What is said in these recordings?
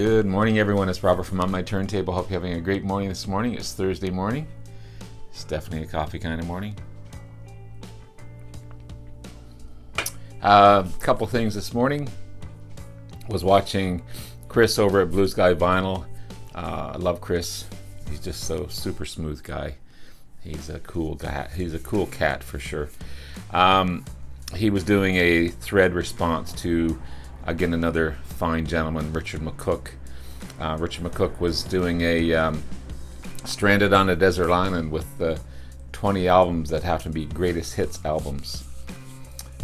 Good morning, everyone. It's Robert from On My Turntable. Hope you're having a great morning this morning. It's Thursday morning. It's definitely a coffee kind of morning. Couple things this morning. Was watching Chris over at Blue Sky Vinyl. I love Chris. He's just so super smooth guy. He's a cool guy. He's a cool cat for sure. He was doing a thread response to, again, another fine gentleman, Richard McCook. Richard McCook was doing a Stranded on a Desert Island with 20 albums that happen to be greatest hits albums.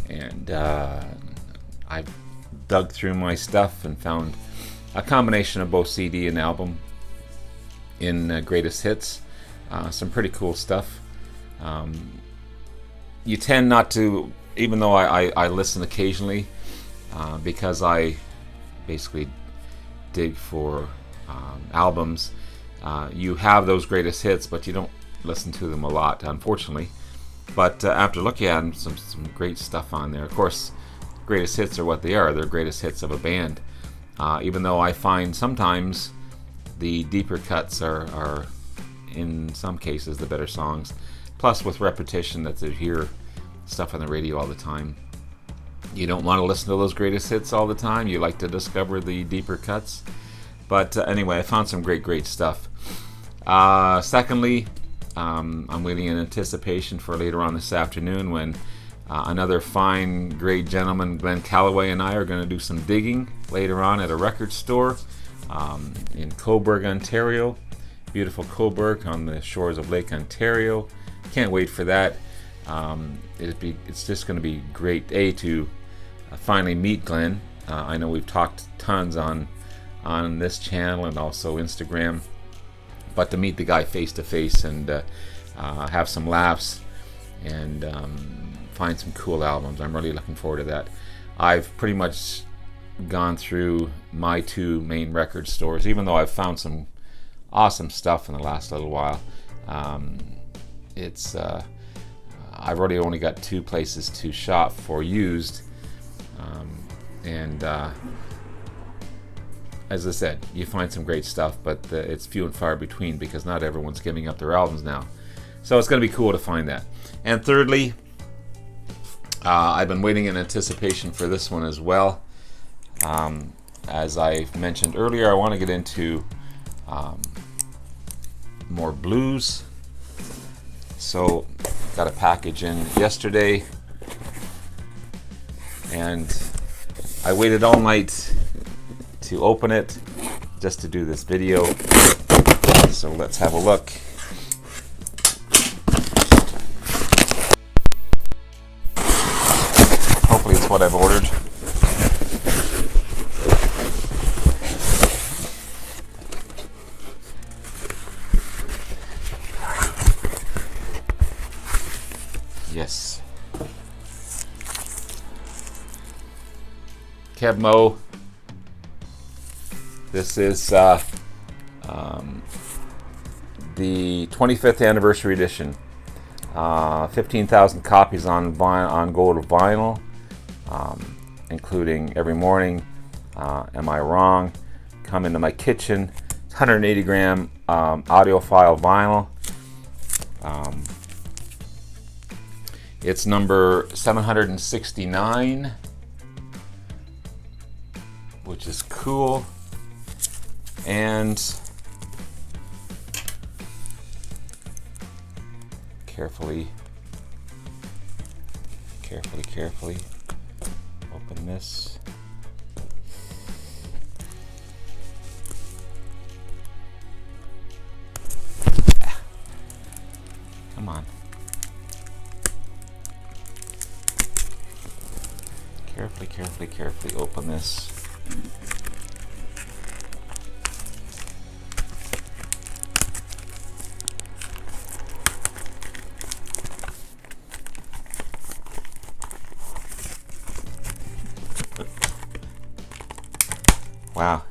And I dug through my stuff and found a combination of both CD and album in greatest hits. Some pretty cool stuff. You tend not to, even though I listen occasionally, because I basically dig for albums. You have those greatest hits, but you don't listen to them a lot, unfortunately. But after looking at them, some great stuff on there. Of course, greatest hits are what they are. They're greatest hits of a band. Even though I find sometimes the deeper cuts are in some cases the better songs. Plus, with repetition, that you hear stuff on the radio all the time, you don't want to listen to those greatest hits all the time. You like to discover the deeper cuts. But anyway, I found some great stuff. Secondly, I'm waiting in anticipation for later on this afternoon when another fine, great gentleman, Glenn Calloway, and I are going to do some digging later on at a record store in Cobourg, Ontario. Beautiful Cobourg on the shores of Lake Ontario. Can't wait for that. It's just going to be great, to finally meet Glenn. I know we've talked tons on this channel and also Instagram, but to meet the guy face to face and have some laughs and find some cool albums, I'm really looking forward to that. I've pretty much gone through my two main record stores, even though I've found some awesome stuff in the last little while. I've already only got two places to shop for used, and as I said, you find some great stuff, but it's few and far between because not everyone's giving up their albums now. So it's going to be cool to find that. And thirdly, I've been waiting in anticipation for this one as well. As I mentioned earlier, I want to get into more blues. So got a package in yesterday, and I waited all night to open it just to do this video. So let's have a look. Hopefully it's what I've ordered. Yes. Kebmo. This is the 25th anniversary edition. 15,000 copies on gold vinyl, including Every Morning, Am I Wrong, Come Into My Kitchen. It's 180 gram audiophile vinyl. It's number 769, which is cool. And carefully open this. Come on. Carefully open this. Wow.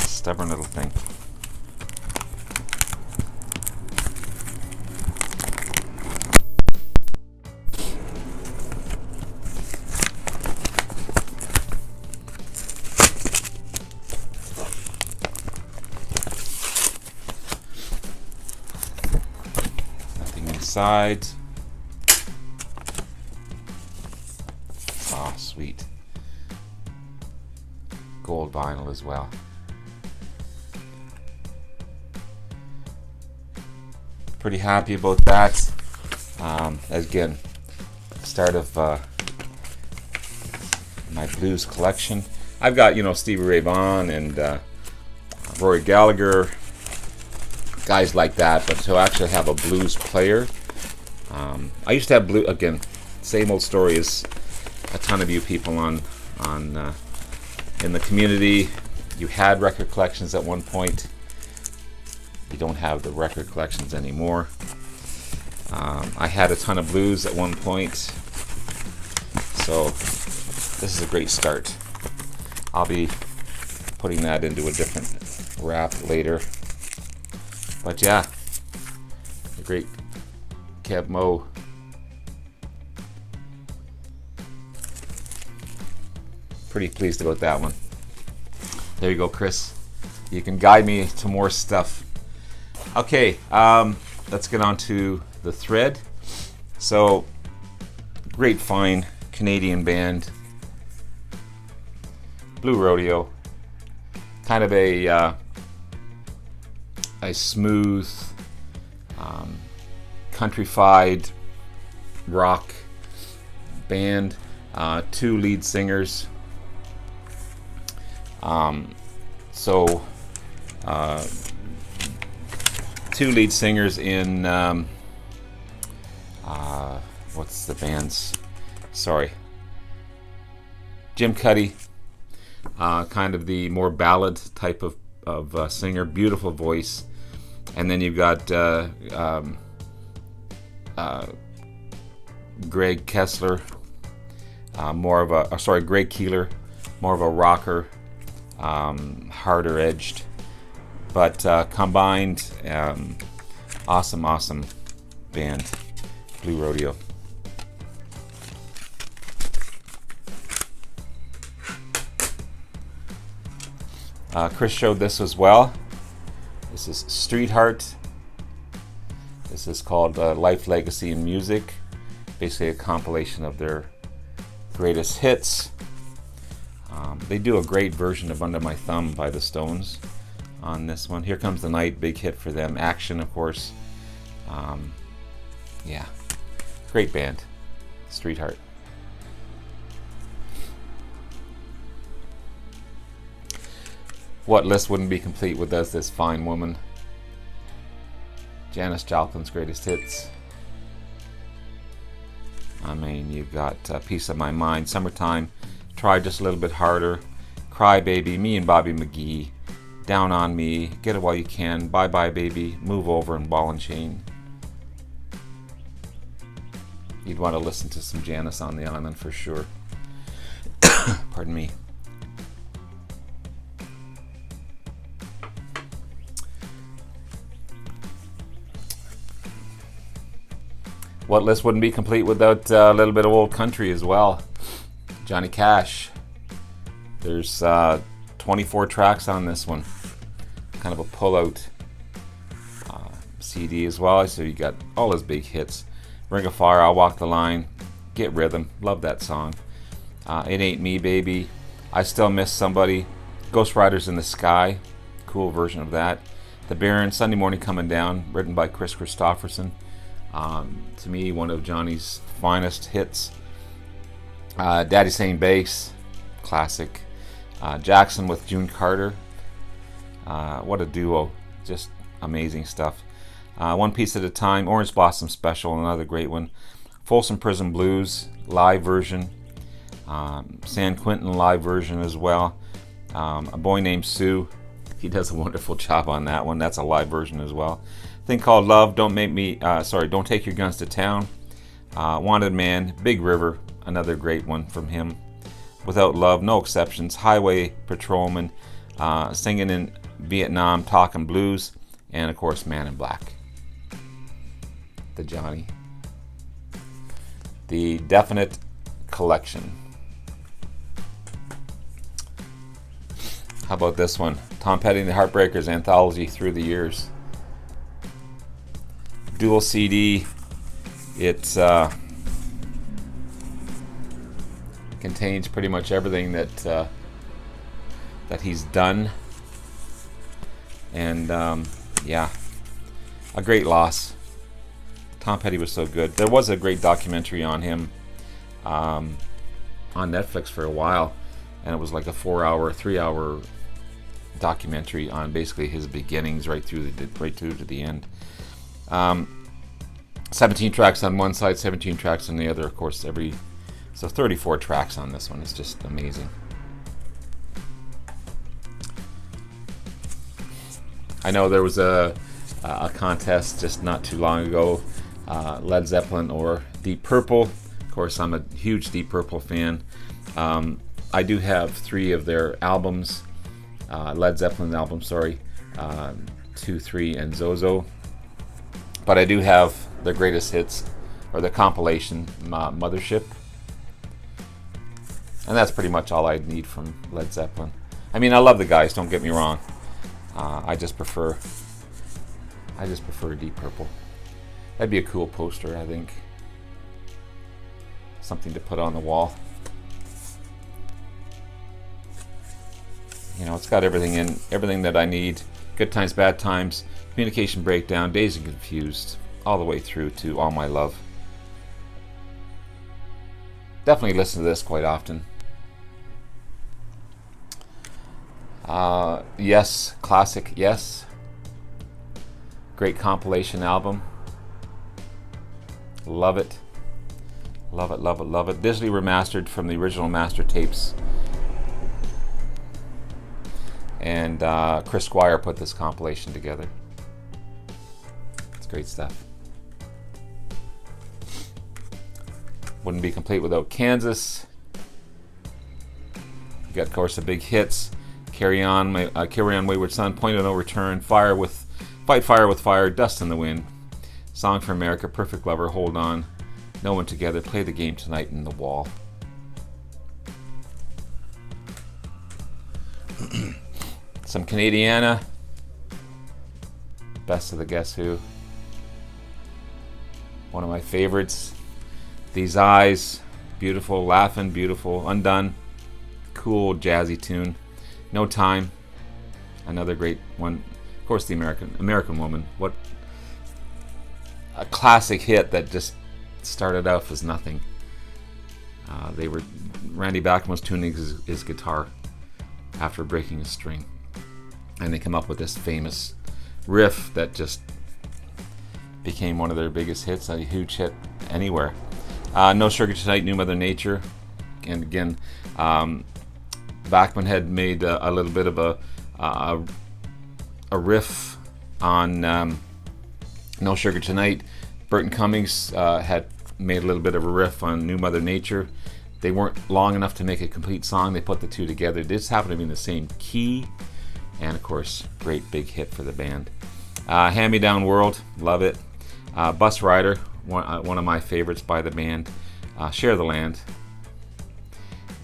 Stubborn little thing. sides. Oh, sweet. Gold vinyl as well. Pretty happy about that. Again, start of my blues collection. I've got, Stevie Ray Vaughan and Rory Gallagher, guys like that, but to actually have a blues player, I used to have blue. Again, same old story as a ton of you people on in the community. You had record collections at one point. You don't have the record collections anymore. I had a ton of blues at one point, so this is a great start. I'll be putting that into a different wrap later. But yeah, the great Kev Mo. Pretty pleased about that one. There you go, Chris. You can guide me to more stuff. Okay, let's get on to the thread. So, great fine Canadian band, Blue Rodeo. Kind of a smooth, countrified rock band. 2 lead singers. Two lead singers in what's the band's? Sorry, Jim Cuddy, kind of the more ballad type of singer, beautiful voice, and then you've got Greg Kessler, Greg Keeler, more of a rocker, harder edged, but combined, awesome band, Blue Rodeo. Chris showed this as well. This is Street Heart. This is called Life, Legacy, and Music. Basically a compilation of their greatest hits. They do a great version of Under My Thumb by the Stones on this one. Here Comes the Night, big hit for them. Action, of course. Yeah, great band, Street Heart. What list wouldn't be complete without this fine woman? Janis Joplin's greatest hits. I mean, you've got Piece of My Mind, Summertime, Try Just a Little Bit Harder, Cry Baby, Me and Bobby McGee, Down on Me, Get It While You Can, Bye Bye Baby, Move Over, and Ball and Chain. You'd want to listen to some Janis on the island for sure. Pardon me. What list wouldn't be complete without a little bit of old country as well? Johnny Cash. There's 24 tracks on this one. Kind of a pull-out CD as well. So you got all his big hits. Ring of Fire, I'll Walk the Line, Get Rhythm, love that song. It Ain't Me, Baby, I Still Miss Somebody, Ghost Riders in the Sky, cool version of that. The Baron, Sunday Morning Coming Down, written by Chris Christopherson. To me, one of Johnny's finest hits. Daddy Saying Bass, classic. Jackson with June Carter, what a duo, just amazing stuff. One Piece at a Time, Orange Blossom Special, another great one. Folsom Prison Blues, live version. San Quentin live version as well. A Boy Named Sue, he does a wonderful job on that one. That's a live version as well. Thing called Love, Don't Take Your Guns to Town. Wanted Man, Big River, another great one from him. Without Love, No Exceptions, Highway Patrolman, Singing in Vietnam, Talking Blues, and of course Man in Black. The Johnny. The Definite Collection. How about this one? Tom Petty and the Heartbreakers Anthology Through the Years. Dual CD, It contains pretty much everything that he's done, and yeah, a great loss. Tom Petty was so good. There was a great documentary on him on Netflix for a while, and it was like a 3-hour documentary on basically his beginnings right through to the end. 17 tracks on one side, 17 tracks on the other, of course. So 34 tracks on this one. It's just amazing. I know there was a contest just not too long ago, Led Zeppelin or Deep Purple. Of course, I'm a huge Deep Purple fan. I do have 3 of their albums, Led Zeppelin albums, sorry, 2, 3, and Zozo. But I do have their greatest hits, or the compilation, Mothership. And that's pretty much all I need from Led Zeppelin. I mean, I love the guys, don't get me wrong. I just prefer Deep Purple. That'd be a cool poster, I think. Something to put on the wall. You know, it's got everything that I need. Good times, bad times, communication breakdown, Dazed and Confused, all the way through to All My Love. Definitely listen to this quite often. Yes, classic, yes. Great compilation album. Love it. Love it, love it, love it. Digitally remastered from the original master tapes. And Chris Squire put this compilation together. It's great stuff. Wouldn't be complete without Kansas. You got, of course, the big hits. Carry On, Wayward Son, Point of No Return, Fight Fire with Fire, Dust in the Wind, Song for America, Perfect Lover, Hold On, No One Together, Play the Game Tonight, and The Wall. Some Canadiana, Best of the Guess Who. One of my favorites. These Eyes, beautiful, laughing, beautiful, Undone, cool, jazzy tune. No Time, another great one. Of course, the American Woman. What a classic hit that just started off as nothing. Randy Bachman was tuning his guitar after breaking a string, and they come up with this famous riff that just became one of their biggest hits, a huge hit anywhere. No Sugar Tonight, New Mother Nature, and again, Bachman had made a little bit of a riff on No Sugar Tonight. Burton Cummings had made a little bit of a riff on New Mother Nature. They weren't long enough to make a complete song. They put the two together. They just happened to be in the same key, and of course, great big hit for the band. Hand Me Down World, love it. Bus Rider, one of my favorites by the band. Share the Land.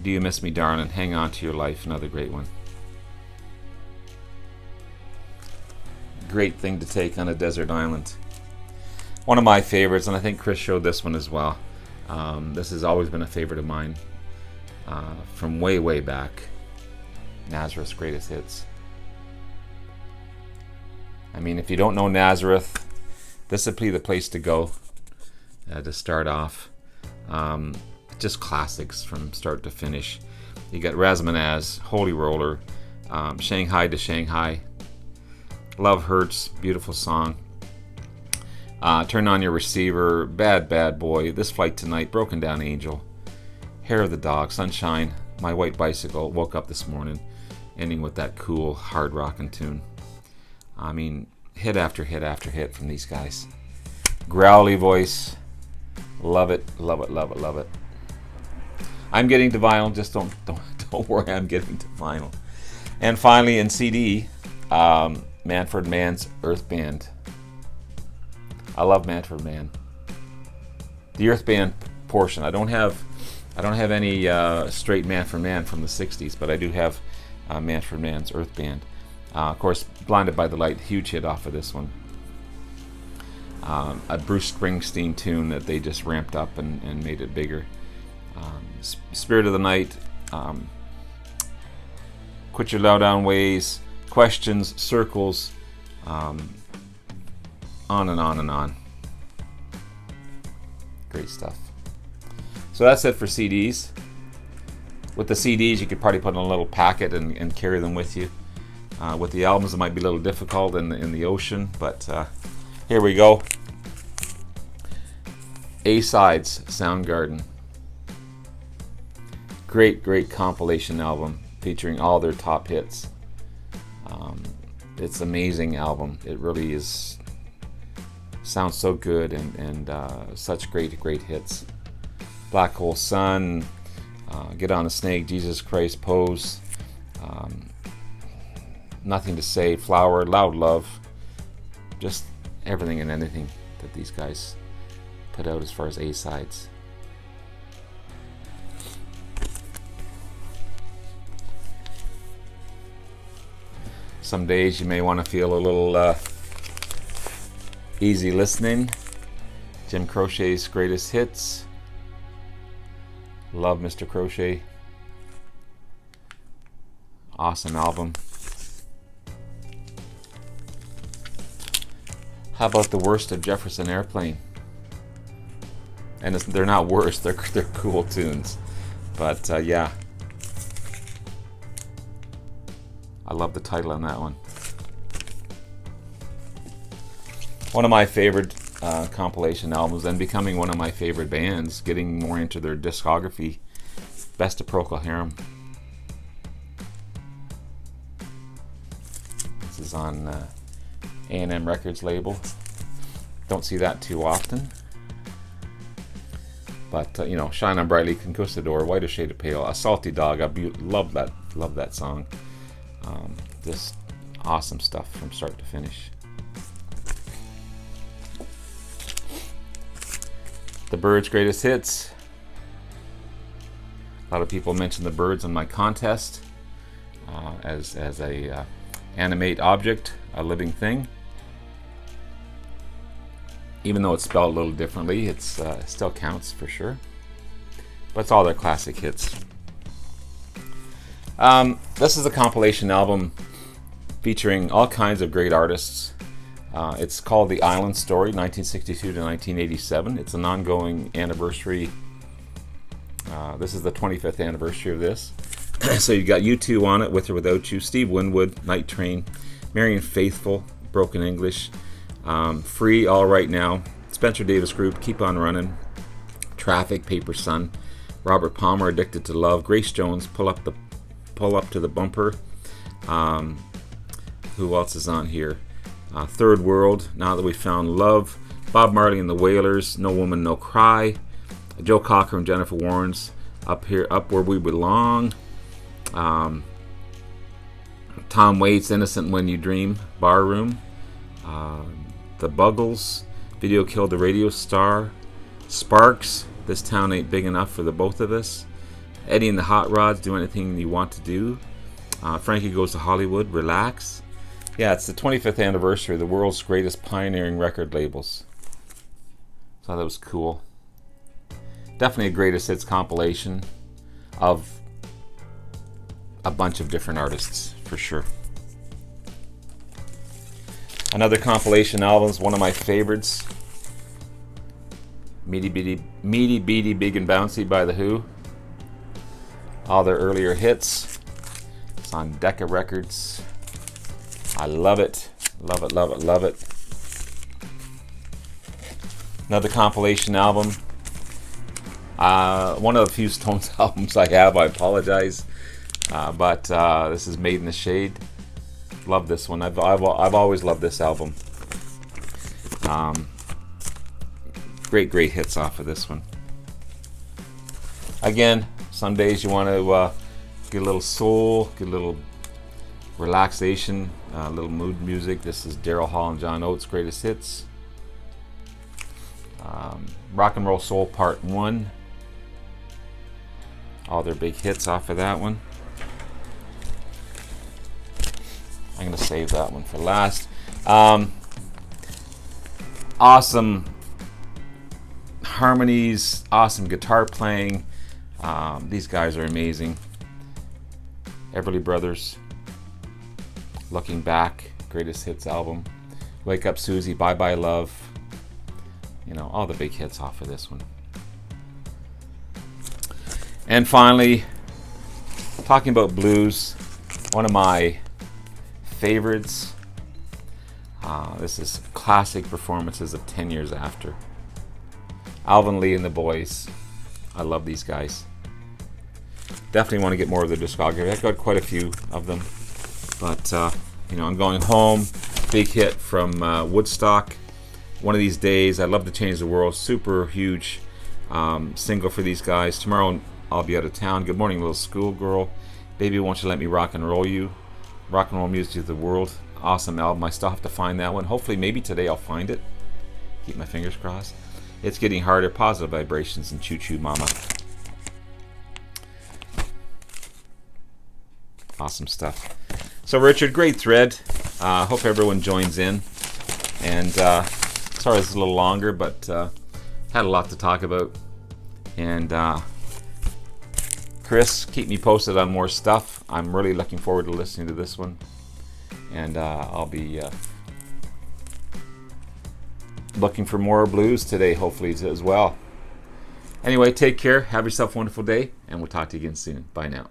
Do You Miss Me, Darling? Hang On to Your Life, another great one. Great thing to take on a desert island. One of my favorites, and I think Chris showed this one as well. This has always been a favorite of mine from way, way back. Nazareth's Greatest Hits. I mean, if you don't know Nazareth, this would be the place to go to start off. Just classics from start to finish. You got Razmanaz, Holy Roller, Shanghai to Shanghai, Love Hurts, beautiful song. Turn On Your Receiver, Bad Bad Boy, This Flight Tonight, Broken Down Angel, Hair of the Dog, Sunshine, My White Bicycle, Woke Up This Morning, ending with that cool hard rockin' tune. I mean, hit after hit after hit from these guys. Growly voice, love it, love it, love it, love it. I'm getting to vinyl, just don't worry, I'm getting to vinyl. And finally in CD, Manfred Mann's Earth Band. I love Manfred Mann. The Earth Band portion, I don't have any straight Manfred Mann from the 60s, but I do have Manfred Mann's Earth Band. Of course, Blinded by the Light, huge hit off of this one. a Bruce Springsteen tune that they just ramped up and made it bigger. Spirit of the Night, Quit Your Low Down Ways, Questions, Circles, on and on and on. Great stuff. So that's it for CDs. With the CDs, you could probably put in a little packet and carry them with you. With the albums, it might be a little difficult in the ocean, but here we go. A-Sides, Soundgarden. Great compilation album featuring all their top hits. It's an amazing album. It really is. Sounds so good and such great hits. Black Hole Sun, Get on a Snake, Jesus Christ, Pose, Nothing to Say, Flower, Loud Love, just everything and anything that these guys put out as far as A-sides. Some days you may want to feel a little easy listening. Jim Crochet's Greatest Hits. Love Mr. Crochet. Awesome album. How about The Worst of Jefferson Airplane? And they're not worse, they're cool tunes. But yeah. I love the title on that one. One of my favorite compilation albums, and becoming one of my favorite bands, getting more into their discography, Best of Proco Harem. This is on A&M Records label. Don't see that too often. But you know, Shine On Brightly, Conquistador, Whiter Shade of Pale, A Salty Dog. I love that song. Just awesome stuff from start to finish. The Byrds' Greatest Hits. A lot of people mention the Byrds in my contest as a animate object, a living thing. Even though it's spelled a little differently, it still counts for sure. But it's all their classic hits. This is a compilation album featuring all kinds of great artists. It's called The Island Story, 1962 to 1987. It's an ongoing anniversary. This is the 25th anniversary of this. So you've got U2 on it, With or Without You, Steve Winwood, Night Train, Marian Faithfull, Broken English, Free, All Right Now, Spencer Davis Group, Keep On Running, Traffic, Paper Sun, Robert Palmer, Addicted to Love, Grace Jones, Pull Up to the Bumper. Who else is on here? Third World, Now That We Found Love, Bob Marley and the Wailers, No Woman, No Cry, Joe Cocker and Jennifer Warnes, Up Where We Belong, Tom Waits, Innocent When You Dream, Barroom, The Buggles, Video Killed the Radio Star, Sparks, This Town Ain't Big Enough for the Both of Us, Eddie and the Hot Rods, Do Anything You Want to Do, Frankie Goes to Hollywood, Relax. Yeah, it's the 25th anniversary of the world's greatest pioneering record labels. So that was cool. Definitely a greatest hits compilation of a bunch of different artists, for sure. Another compilation album is one of my favorites. Meaty Beady Big and Bouncy by The Who. All their earlier hits. It's on Decca Records. I love it. Love it, love it, love it. Another compilation album. One of the few Stones albums I have. I apologize. But this is Made in the Shade. Love this one. I've always loved this album. Great hits off of this one. Again, some days you want to get a little soul, get a little relaxation, a little mood music. This is Daryl Hall and John Oates' Greatest Hits. Rock and Roll Soul Part 1. All their big hits off of that one. I'm going to save that one for last. awesome harmonies, awesome guitar playing. These guys are amazing. Everly Brothers, Looking Back, greatest hits album. Wake Up Susie, Bye Bye Love. You know, all the big hits off of this one. And finally, talking about blues, one of my favorites. This is classic performances of 10 Years After. Alvin Lee and the Boys. I love these guys. Definitely want to get more of their discography. I've got quite a few of them. But, you know, I'm Going Home. Big hit from Woodstock. One of These Days. I'd Love to Change the World. Super huge single for these guys. Tomorrow I'll be out of town. Good Morning Little Schoolgirl. Baby, Won't You Let Me Rock and Roll You. Rock and Roll Music of the World. Awesome album. I still have to find that one. Hopefully maybe today I'll find it. Keep my fingers crossed. It's Getting Harder. Positive Vibrations and Choo Choo Mama. Awesome stuff. So Richard, great thread. Hope everyone joins in. And sorry this is a little longer, but had a lot to talk about. And Chris, keep me posted on more stuff. I'm really looking forward to listening to this one. And I'll be looking for more blues today, hopefully, as well. Anyway, take care. Have yourself a wonderful day. And we'll talk to you again soon. Bye now.